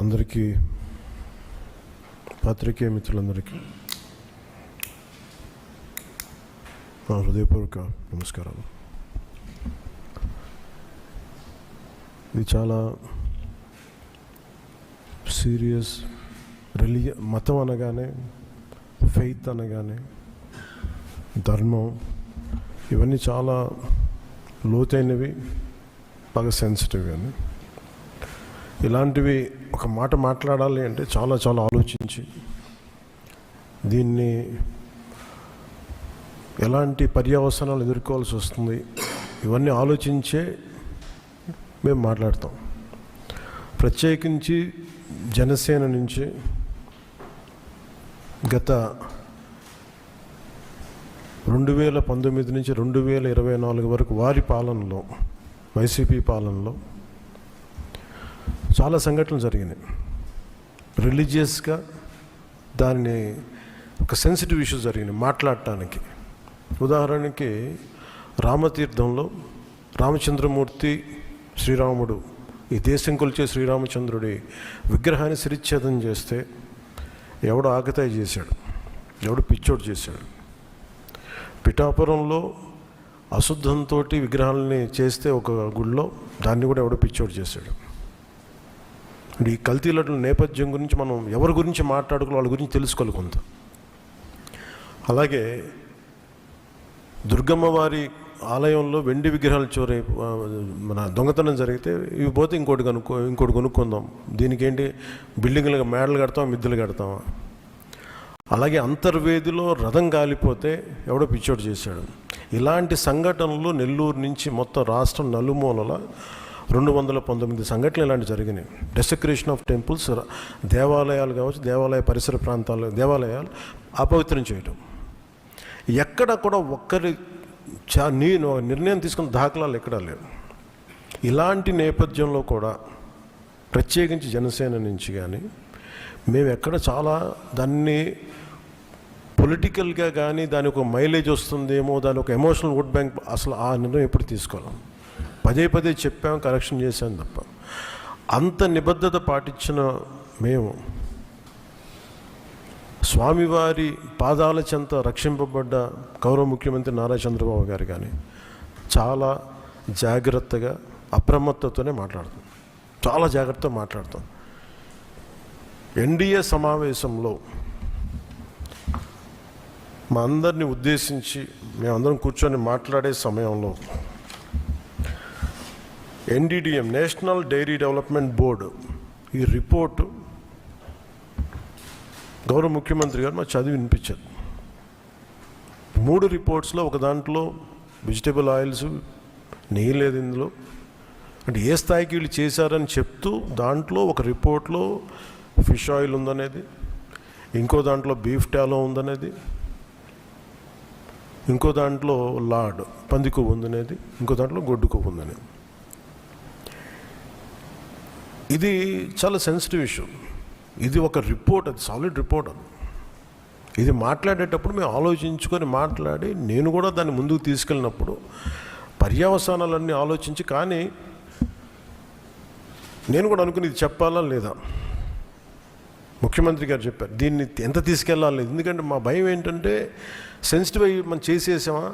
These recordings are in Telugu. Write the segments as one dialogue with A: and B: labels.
A: అందరికీ పాత్రికేయ మిత్రులందరికీ నా హృదయపూర్వక నమస్కారాలు. ఇది చాలా సీరియస్ మతం అనగానే, ఫెయిత్ అనగానే, ధర్మం, ఇవన్నీ చాలా లోతైనవి, బాగా సెన్సిటివ్. కానీ ఇలాంటివి ఒక మాట మాట్లాడాలి అంటే చాలా చాలా ఆలోచించి దీన్ని ఎలాంటి పర్యవసనాలు ఎదుర్కోవాల్సి వస్తుంది ఇవన్నీ ఆలోచించే మేము మాట్లాడతాం. ప్రత్యేకించి జనసేన నుంచి గత 2019 నుంచి 2024 వరకు వారి పాలనలో, వైసీపీ పాలనలో చాలా సంఘటనలు జరిగినాయి. రిలీజియస్గా దాన్ని ఒక సెన్సిటివ్ ఇష్యూ జరిగినాయి మాట్లాడటానికి. ఉదాహరణకి రామతీర్థంలో రామచంద్రమూర్తి, శ్రీరాముడు, ఈ దేశం కొలిచే శ్రీరామచంద్రుడి విగ్రహాన్ని శిరిచ్ఛేదం చేస్తే ఎవడో ఆకతాయి చేశాడు, ఎవడో పిచ్చోడు చేశాడు. పిఠాపురంలో అశుద్ధంతో విగ్రహాలని చేస్తే ఒక గుడిలో, దాన్ని కూడా ఎవడో పిచ్చోడు చేశాడు. ఈ కల్తీల నేపథ్యం గురించి మనం ఎవరి గురించి మాట్లాడుకోవాలి, వాళ్ళ గురించి తెలుసుకోవాలి కొంత. అలాగే దుర్గమ్మ వారి ఆలయంలో వెండి విగ్రహాలు మన దొంగతనం జరిగితే ఇవి పోతే ఇంకోటి కొనుక్కుందాం, దీనికి ఏంటి బిల్డింగ్లు మేడలు కడతాం, మిద్దెలు కడతామా. అలాగే అంతర్వేదిలో రథం కాలిపోతే ఎవడో పిచ్చోడు చేశాడు. ఇలాంటి సంఘటనలు నెల్లూరు నుంచి మొత్తం రాష్ట్రం నలుమూలల 219 సంఘటనలు ఇలాంటి జరిగినాయి. డెసక్రేషన్ ఆఫ్ టెంపుల్స్, దేవాలయాలు కావచ్చు, దేవాలయ పరిసర ప్రాంతాలు, దేవాలయాలు అపవిత్రం చేయటం. ఎక్కడ కూడా ఒక్కరి నిర్ణయం తీసుకున్న దాఖలాలు ఎక్కడా లేవు. ఇలాంటి నేపథ్యంలో కూడా ప్రత్యేకించి జనసేన నుంచి కానీ మేము ఎక్కడ చాలా దాన్ని పొలిటికల్గా కానీ దాని ఒక మైలేజ్ వస్తుందేమో, దాని ఒక ఎమోషనల్ ఓట్ బ్యాంక్, అసలు ఆ నిర్ణయం ఎప్పుడు తీసుకోవాలి. పదే పదే చెప్పాం, కరెక్షన్ చేశాం తప్ప. అంత నిబద్ధత పాటించిన మేము స్వామివారి పాదాల చెంత రక్షింపబడ్డ గౌరవ ముఖ్యమంత్రి నారా చంద్రబాబు గారు కానీ చాలా జాగ్రత్తగా, అప్రమత్తతోనే మాట్లాడతాం, చాలా జాగ్రత్తగా మాట్లాడతాం. ఎన్డీఏ సమావేశంలో మా అందరినీ ఉద్దేశించి మేమందరం కూర్చొని మాట్లాడే సమయంలో NDDM, national dairy development board, ఈ రిపోర్టు గౌరవ ముఖ్యమంత్రి గారు మాకు చదివి వినిపించారు. 3 రిపోర్ట్స్లో ఒక దాంట్లో వెజిటబుల్ ఆయిల్స్, నెయ్యి లేదు ఇందులో, అంటే ఏ స్థాయికి వీళ్ళు చేశారని చెప్తూ దాంట్లో ఒక రిపోర్ట్లో ఫిష్ ఆయిల్ ఉందనేది, ఇంకో దాంట్లో బీఫ్ టాలో ఉందనేది, ఇంకో దాంట్లో లాడ్ పంది కొవ్వు ఉందనేది, ఇంకో దాంట్లో గొడ్డు కొవ్వు ఉందనేది. ఇది చాలా సెన్సిటివ్ ఇష్యూ. ఇది ఒక రిపోర్ట్, అది సాలిడ్ రిపోర్ట్. అది ఇది మాట్లాడేటప్పుడు మేము ఆలోచించుకొని మాట్లాడి, నేను కూడా దాన్ని ముందుకు తీసుకెళ్ళినప్పుడు పర్యవసానాలన్నీ ఆలోచించి, కానీ నేను కూడా అనుకుని ఇది చెప్పాలా లేదా. ముఖ్యమంత్రి గారు చెప్పారు దీన్ని ఎంత తీసుకెళ్ళాలి, ఎందుకంటే మా భయం ఏంటంటే సెన్సిటివ్ అయ్యి మనం చేసేసామా.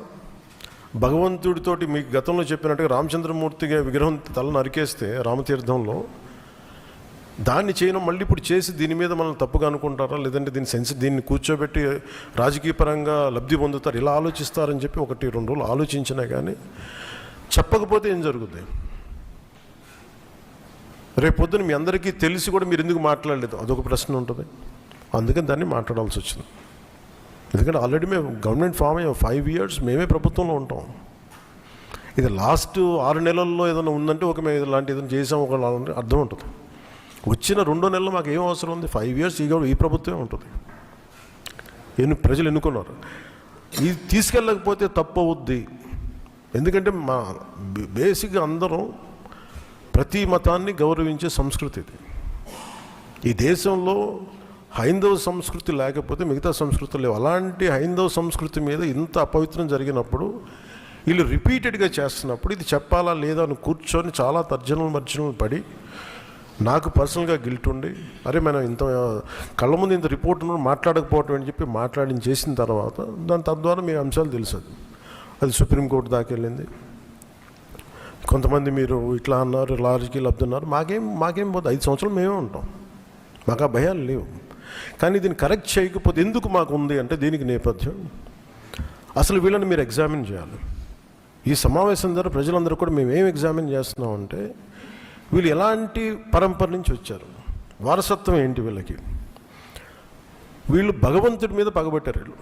A: భగవంతుడితోటి మీకు గతంలో చెప్పినట్టుగా రామచంద్రమూర్తిగా విగ్రహం తల నరికేస్తే రామతీర్థంలో, దాన్ని చేయడం మళ్ళీ ఇప్పుడు చేసి దీని మీద మనం తప్పుగా అనుకుంటారా, లేదంటే దీన్ని కూర్చోబెట్టి రాజకీయ పరంగా లబ్ధి పొందుతారు, ఇలా ఆలోచిస్తారని చెప్పి 1-2 రోజులు ఆలోచించినా కానీ చెప్పకపోతే ఏం జరుగుతుంది. రేపొద్దున మీ అందరికీ తెలిసి కూడా మీరు ఎందుకు మాట్లాడలేదు, అదొక ప్రశ్న ఉంటుంది. అందుకని దాన్ని మాట్లాడాల్సి వచ్చింది. ఎందుకంటే ఆల్రెడీ మేము గవర్నమెంట్ ఫామ్ అయ్యాం, 5 years మేమే ప్రభుత్వంలో ఉంటాం. ఇది లాస్ట్ 6 నెలల్లో ఏదైనా ఉందంటే ఒక మేము ఇలాంటి ఏదైనా చేసాం ఒక అర్థం ఉంటుంది. వచ్చిన 2 నెలలు మాకు ఏం అవసరం ఉంది, 5 years ఈ ప్రభుత్వమే ఉంటుంది. ప్రజలు ఎన్నుకున్నారు. ఇది తీసుకెళ్ళకపోతే తప్పు అవుద్ది. ఎందుకంటే మా బేసిక్గా అందరం ప్రతి మతాన్ని గౌరవించే సంస్కృతి ఇది. ఈ దేశంలో హైందవ సంస్కృతి లేకపోతే మిగతా సంస్కృతులు లేవు. అలాంటి హైందవ సంస్కృతి మీద ఇంత అపవిత్రం జరిగినప్పుడు వీళ్ళు రిపీటెడ్గా చేస్తున్నప్పుడు ఇది చెప్పాలా లేదా అని కూర్చొని చాలా తర్జనలు మర్జనలు పడి నాకు పర్సనల్గా గిల్ట్ ఉండి, అరే మనం ఇంత కళ్ళ ముందు ఇంత రిపోర్ట్ మాట్లాడకపోవటం అని చెప్పి మాట్లాడి చేసిన తర్వాత దాని తద్వారా మీ అంశాలు తెలుసు. అది సుప్రీంకోర్టు దాకా వెళ్ళింది. కొంతమంది మీరు ఇట్లా అన్నారు, లార్జ్కి లబ్ధున్నారు, మాకేం పోతుంది, 5 సంవత్సరాలు మేమే ఉంటాం, మాకు ఆ భయాలు లేవు. కానీ దీన్ని కరెక్ట్ చేయకపోతే ఎందుకు మాకు ఉంది అంటే దీనికి నేపథ్యం అసలు వీళ్ళని మీరు ఎగ్జామిన్ చేయాలి. ఈ సమావేశం ద్వారా ప్రజలందరూ కూడా మేము ఏం ఎగ్జామిన్ చేస్తున్నామంటే వీళ్ళు ఎలాంటి పరంపర నుంచి వచ్చారు, వారసత్వం ఏంటి వీళ్ళకి. వీళ్ళు భగవంతుడి మీద పగబట్టారు. వీళ్ళు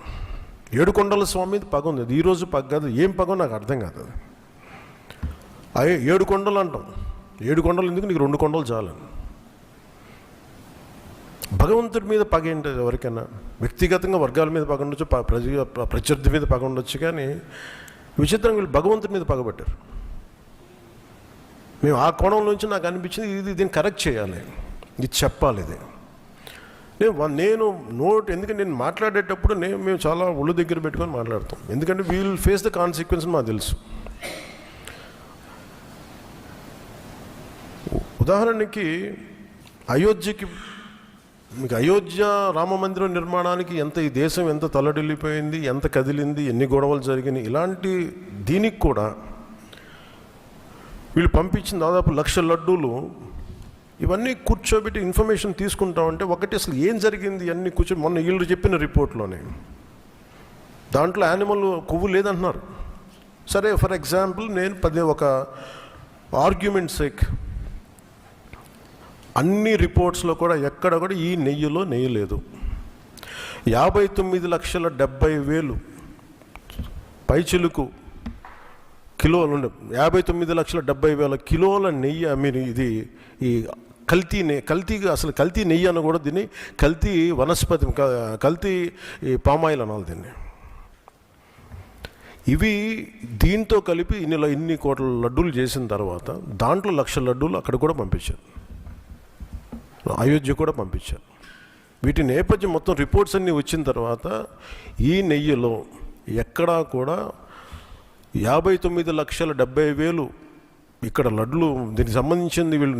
A: ఏడుకొండల స్వామి మీద పగ ఉంది. అది ఈరోజు పగ కాదు, ఏం పగో నాకు అర్థం కాదు. అది 7 కొండలు అంటాం. 7 కొండలు ఎందుకు, నీకు 2 కొండలు చాలు. భగవంతుడి మీద పగ ఏంటి? ఎవరికైనా వ్యక్తిగతంగా వర్గాల మీద పగ ఉండొచ్చు, ప్రత్యర్థి మీద పగ ఉండొచ్చు, కానీ విచిత్రంగా వీళ్ళు భగవంతుడి మీద పగబట్టారు. మేము ఆ కోణం నుంచి నాకు అనిపించింది దీన్ని కరెక్ట్ చేయాలి, ఇది చెప్పాలి. ఇది నేను ఎందుకంటే నేను మాట్లాడేటప్పుడు మేము చాలా ఒళ్ళు దగ్గర పెట్టుకొని మాట్లాడతాం. ఎందుకంటే వీల్ ఫేస్ ద కాన్సిక్వెన్స్ మాకు తెలుసు. ఉదాహరణకి మీకు అయోధ్య రామ మందిరం నిర్మాణానికి ఈ దేశం ఎంత తల్లడిల్లిపోయింది, ఎంత కదిలింది, ఎన్ని గొడవలు జరిగినాయి, ఇలాంటి దీనికి కూడా వీళ్ళు పంపించిన దాదాపు 1,00,000 లడ్డూలు. ఇవన్నీ కూర్చోబెట్టి ఇన్ఫర్మేషన్ తీసుకుంటామంటే ఒకటి అసలు ఏం జరిగింది అన్నీ మొన్న వీళ్ళు చెప్పిన రిపోర్ట్లోనే దాంట్లో యానిమల్ కొవ్వు లేదంటున్నారు. సరే, ఫర్ ఎగ్జాంపుల్ నేను ఒక ఆర్గ్యుమెంట్ సేక్ అన్ని రిపోర్ట్స్లో కూడా ఎక్కడ కూడా ఈ నెయ్యిలో నెయ్యి లేదు. 59,70,000 పైచిలుకు కిలోలు ఉండే 59,70,000 కిలోల నెయ్యి. మీరు ఇది ఈ కల్తీ నెయ్యి అని కూడా దీన్ని కల్తీ వనస్పతి, కల్తీ పామాయిల్ అనాలి దీన్ని. ఇవి దీంతో కలిపి ఇన్ని కోట్ల లడ్డూలు చేసిన తర్వాత దాంట్లో 1,00,000 లడ్డూలు అక్కడ కూడా పంపించారు, అయోధ్య కూడా పంపించారు. వీటి నేపథ్యం మొత్తం రిపోర్ట్స్ అన్నీ వచ్చిన తర్వాత ఈ నెయ్యిలో ఎక్కడా కూడా 59,70,000 ఇక్కడ లడ్లు దీనికి సంబంధించింది వీళ్ళు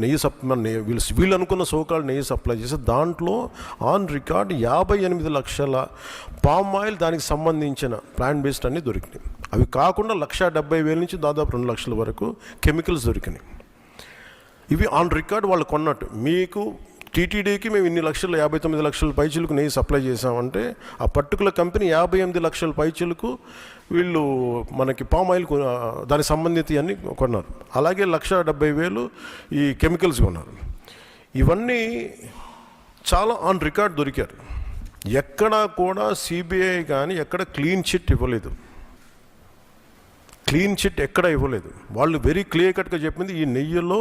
A: అనుకున్న సోకాల్ నెయ్యి సప్లై చేసి దాంట్లో ఆన్ రికార్డ్ 58 లక్షల పామ్ ఆయిల్ దానికి సంబంధించిన ప్లాంట్ బేస్డ్ అన్నీ దొరికినాయి. అవి కాకుండా 1,70,000 నుంచి దాదాపు 2 లక్షల వరకు కెమికల్స్ దొరికినాయి. ఇవి ఆన్ రికార్డ్ వాళ్ళు కొన్నట్టు. మీకు టీటీడీకి మేము ఇన్ని లక్షలు 59 లక్షల పైచీలకు నెయ్యి సప్లై చేసామంటే ఆ పర్టికులర్ కంపెనీ 58 లక్షల పైచీలకు వీళ్ళు మనకి పామ్ ఆయిల్ దానికి సంబంధిత అన్నీ కొన్నారు. అలాగే 1,70,000 ఈ కెమికల్స్ కొన్నారు. ఇవన్నీ చాలా ఆన్ రికార్డ్ దొరికారు. ఎక్కడా కూడా సిబిఐ కానీ ఎక్కడ క్లీన్ చిట్ ఇవ్వలేదు. క్లీన్ చిట్ ఎక్కడ ఇవ్వలేదు. వాళ్ళు వెరీ క్లియర్ కట్గా చెప్పింది ఈ నెయ్యిలో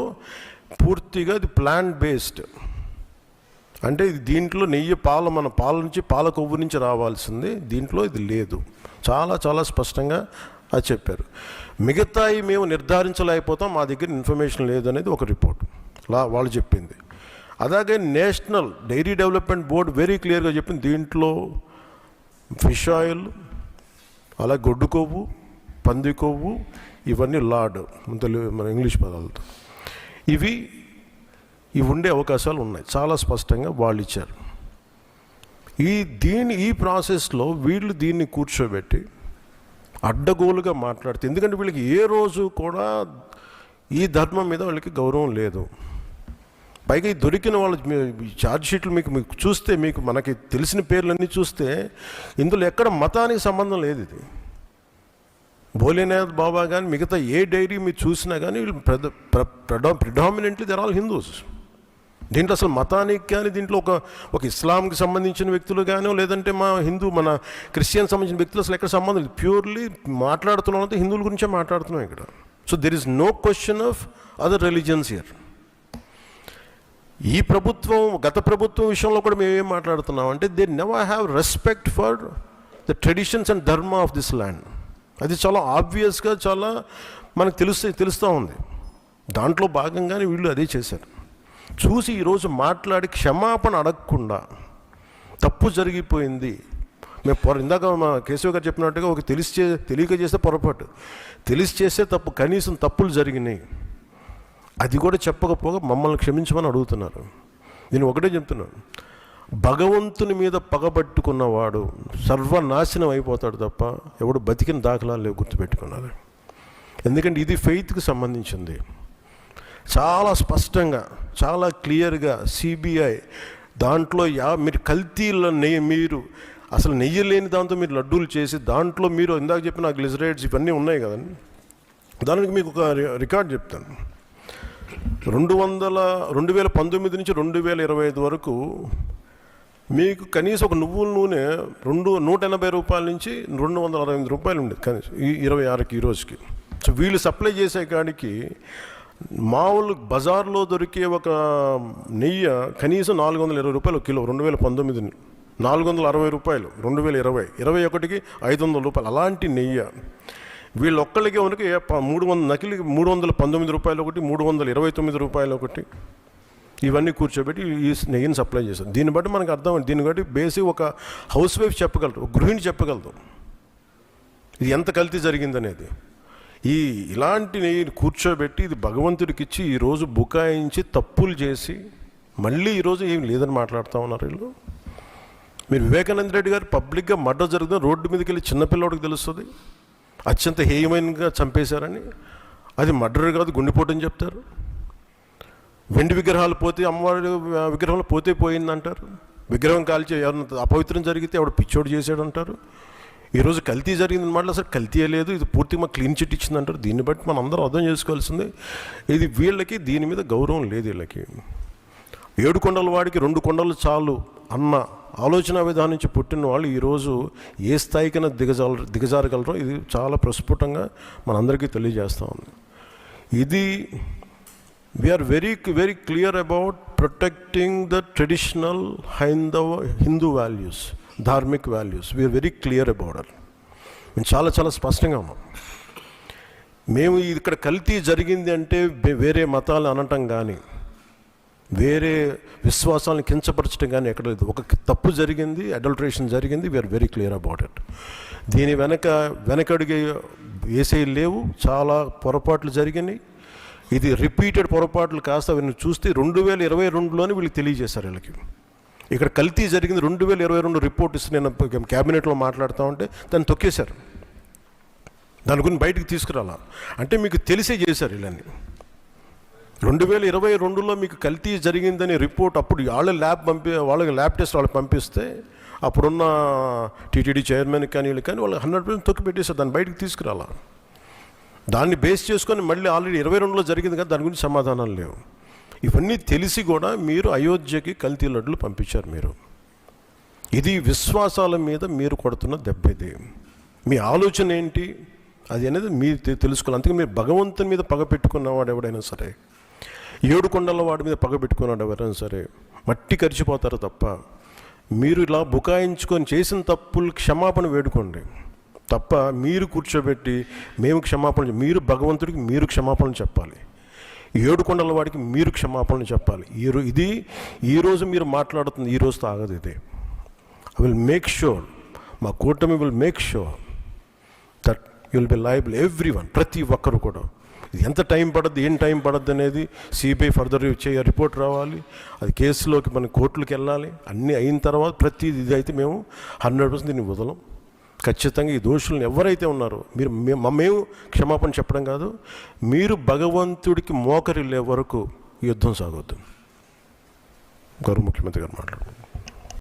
A: పూర్తిగా ఇది ప్లాంట్ బేస్డ్, అంటే దీంట్లో నెయ్యి మన పాల నుంచి పాల కొవ్వు నుంచి రావాల్సింది, దీంట్లో ఇది లేదు. చాలా చాలా స్పష్టంగా అది చెప్పారు. మిగతాయి మేము నిర్ధారించలేకపోతాం, మా దగ్గర ఇన్ఫర్మేషన్ లేదు అనేది ఒక రిపోర్ట్ వాళ్ళు చెప్పింది. అలాగే national dairy development board very క్లియర్గా చెప్పింది దీంట్లో ఫిష్ ఆయిల్, అలాగే గొడ్డు కొవ్వు, పంది కొవ్వు, ఇవన్నీ లార్డ్ మన ఇంగ్లీష్ పదాలతో ఇవి ఉండే అవకాశాలు ఉన్నాయి. చాలా స్పష్టంగా వాళ్ళు ఇచ్చారు. ఈ ప్రాసెస్లో వీళ్ళు దీన్ని కూర్చోబెట్టి అడ్డగోలుగా మాట్లాడితే, ఎందుకంటే వీళ్ళకి ఏ రోజు కూడా ఈ ధర్మం మీద వాళ్ళకి గౌరవం లేదు. పైగా ఈ దొరికిన వాళ్ళ ఛార్జ్ షీట్లు మీకు చూస్తే మనకి తెలిసిన పేర్లన్నీ చూస్తే ఇందులో ఎక్కడ మతానికి సంబంధం లేదు. ఇది భోలేనాథ్ బాబా కానీ మిగతా ఏ డైరీ మీరు చూసినా కానీ వీళ్ళు ప్రిడామినెంట్లీ దర్ ఆల్ హిందూస్. దీంట్లో అసలు మతానికి కానీ దీంట్లో ఒక ఇస్లాంకి సంబంధించిన వ్యక్తులు కానీ లేదంటే మన క్రిస్టియన్ సంబంధించిన వ్యక్తులు అసలు ఎక్కడ సంబంధం లేదు. ప్యూర్లీ మాట్లాడుతున్నాం హిందువుల గురించే మాట్లాడుతున్నాం ఇక్కడ. So there is no question of other religions here. ఈ ప్రభుత్వం గత ప్రభుత్వం విషయంలో కూడా మేమేం మాట్లాడుతున్నాం అంటే they never have respect for the traditions and dharma of this land. అది చాలా ఆబ్వియస్గా చాలా మనకు తెలుస్తూ ఉంది. దాంట్లో భాగంగానే వీళ్ళు అదే చేశారు. చూసి ఈరోజు మాట్లాడి క్షమాపణ అడగకుండా తప్పు జరిగిపోయింది. ఇందాక మా కేశవ్ గారు చెప్పినట్టుగా ఒక తెలియక చేస్తే పొరపాటు, తెలిసి చేస్తే తప్పు, కనీసం తప్పులు జరిగినాయి అది కూడా చెప్పకపోగా మమ్మల్ని క్షమించమని అడుగుతున్నారు. నేను ఒకటే చెప్తున్నాను, భగవంతుని మీద పగబట్టుకున్నవాడు సర్వనాశనం అయిపోతాడు తప్ప ఎవడు బతికిన దాఖలాలు లేవు, గుర్తుపెట్టుకున్నారు. ఎందుకంటే ఇది ఫెయిత్కి సంబంధించింది. చాలా స్పష్టంగా, చాలా క్లియర్గా సిబిఐ దాంట్లో మీరు కల్తీల నెయ్యి, మీరు అసలు నెయ్యి లేని దాంతో మీరు లడ్డూలు చేసి దాంట్లో మీరు ఇందాక చెప్పిన గ్లిజరైడ్స్ ఇవన్నీ ఉన్నాయి కదండి. దానికి మీకు ఒక రికార్డ్ చెప్తాను. 2019 నుంచి 2025 వరకు మీకు కనీసం ఒక నువ్వుల నూనె 180 రూపాయల నుంచి 268 రూపాయలు ఉండేది కనీసం, ఈ 26కి ఈ రోజుకి. సో వీళ్ళు సప్లై చేసే కాడికి మామూలు బజార్లో దొరికే ఒక నెయ్యి కనీసం 420 రూపాయలు కిలో. 2019 460 రూపాయలు, 2020 21కి 500 రూపాయలు. అలాంటి నెయ్యి వీళ్ళు ఒక్కళ్ళకే ఉనికి 319 రూపాయలు ఒకటి, 329 రూపాయలు ఒకటి, ఇవన్నీ కూర్చోబెట్టి ఈ నెయ్యిని సప్లై చేశారు. దీన్ని బట్టి మనకు అర్థం, దీన్ని బట్టి బేసిక్ ఒక హౌస్ వైఫ్ చెప్పగలరు, ఒక గృహిణి చెప్పగలదు ఇది ఎంత కల్తీ జరిగిందనేది. ఇలాంటి నెయ్యిని కూర్చోబెట్టి ఇది భగవంతుడికి ఇచ్చి ఈరోజు బుకాయించి తప్పులు చేసి మళ్ళీ ఈరోజు ఏం లేదని మాట్లాడుతూ ఉన్నారు వీళ్ళు. మీరు వివేకానంద రెడ్డి గారు పబ్లిక్గా మర్డర్ జరుగుతుంది, రోడ్డు మీదకి వెళ్ళి చిన్నపిల్లవాడికి తెలుస్తుంది అత్యంత హేయమైనగా చంపేశారని. అది మర్డర్ కాదు, గుండెపోటని చెప్తారు. వెండి విగ్రహాలు పోతే, అమ్మవారి విగ్రహాలు పోతే పోయిందంటారు. విగ్రహం కాల్చి ఎవరిన అపవిత్రం జరిగితే ఎవడు పిచ్చోడు చేశాడంటారు. ఈరోజు కల్తీ జరిగింది అనమాట, అసలు కల్తీయే లేదు, ఇది పూర్తిగా మాకు క్లీన్ చిట్ ఇచ్చిందంటారు. దీన్ని బట్టి మనం అందరం అర్థం చేసుకోవాల్సింది, ఇది వీళ్ళకి దీని మీద గౌరవం లేదు. వీళ్ళకి 7 కొండల వాడికి 2 కొండలు చాలు అన్న ఆలోచన విధానం నుంచి పుట్టిన వాళ్ళు ఈరోజు ఏ స్థాయికైనా దిగజారగలరో ఇది చాలా ప్రస్ఫుటంగా మనందరికీ తెలియజేస్తూ ఉంది. ఇది we are very very clear about protecting the traditional Hindu values, dharmic values. We are very clear about it. మేము చాలా చాలా స్పష్టంగా ఉన్నాం. మేము ఇక్కడ కల్తీ జరిగింది అంటే వేరే మతాలు అనటం కానీ వేరే విశ్వాసాలను కించపరచడం కానీ ఎక్కడ లేదు. ఒక తప్పు జరిగింది, అడల్టరేషన్ జరిగింది, we are very clear about it. దీని వెనకడుగు వేసే లేవు, చాలా పొరపాట్లు జరిగినాయి. ఇది రిపీటెడ్ పొరపాట్లు కాస్త వీళ్ళని చూస్తే 2022లోనే వీళ్ళకి తెలియజేశారు. వీళ్ళకి ఇక్కడ కల్తీ జరిగింది 2022 రిపోర్ట్ ఇస్తే నేను క్యాబినెట్లో మాట్లాడుతూ ఉంటే దాన్ని తొక్కేశారు. దాని గురించి బయటకు తీసుకురాలా అంటే మీకు తెలిసే చేశారు. వీళ్ళని 2022లో మీకు కల్తీ జరిగిందని రిపోర్ట్ అప్పుడు వాళ్ళకి ల్యాబ్ టెస్ట్ వాళ్ళకి పంపిస్తే అప్పుడున్న టీటీడీ చైర్మన్ కానీ వీళ్ళు కానీ వాళ్ళు 100% తొక్కి పెట్టేశారు. దాన్ని బయటకు తీసుకురాలా. దాన్ని బేస్ చేసుకొని మళ్ళీ ఆల్రెడీ 22లో జరిగింది కదా, దాని గురించి సమాధానాలు లేవు. ఇవన్నీ తెలిసి కూడా మీరు అయోధ్యకి కల్తీ లడ్డులు పంపించారు. మీరు ఇది విశ్వాసాల మీద మీరు కొడుతున్న దెబ్బ. ఇది మీ ఆలోచన ఏంటి అది అనేది మీరు తెలుసుకోవాలి. అందుకే మీరు భగవంతుని మీద పగ పెట్టుకున్నవాడు ఎవడైనా సరే, 7 కొండల వాడి మీద పగ పెట్టుకున్నాడు ఎవరైనా సరే మట్టి కరిచిపోతారు తప్ప, మీరు ఇలా బుకాయించుకొని చేసిన తప్పులు క్షమాపణ వేడుకోండి తప్ప మీరు కూర్చోబెట్టి మేము క్షమాపణ, మీరు భగవంతుడికి మీరు క్షమాపణ చెప్పాలి, 7 కొండల వాడికి మీరు క్షమాపణ చెప్పాలి. ఇది ఈరోజు మీరు మాట్లాడుతుంది ఈ రోజుతో ఆగదు. ఇది ఐ విల్ మేక్ షూర్, మా కూటమి will make sure that you will be liable everyone, ప్రతి ఒక్కరు కూడా. ఇది ఎంత టైం పడుద్ది, ఏం టైం పడుద్ది అనేది సిబిఐ ఫర్దర్ రిపోర్ట్ రావాలి, అది కేసులోకి మన కోర్టులకు వెళ్ళాలి. అన్నీ అయిన తర్వాత ప్రతి ఇది అయితే మేము 100% దీన్ని వదలం. ఖచ్చితంగా ఈ దోషులను ఎవరైతే ఉన్నారో మేము క్షమాపణ చెప్పడం కాదు, మీరు భగవంతుడికి మోకరిల్లే వరకు యుద్ధం సాగొద్దు. గౌరవ ముఖ్యమంత్రి గారు మాట్లాడుతున్నారు.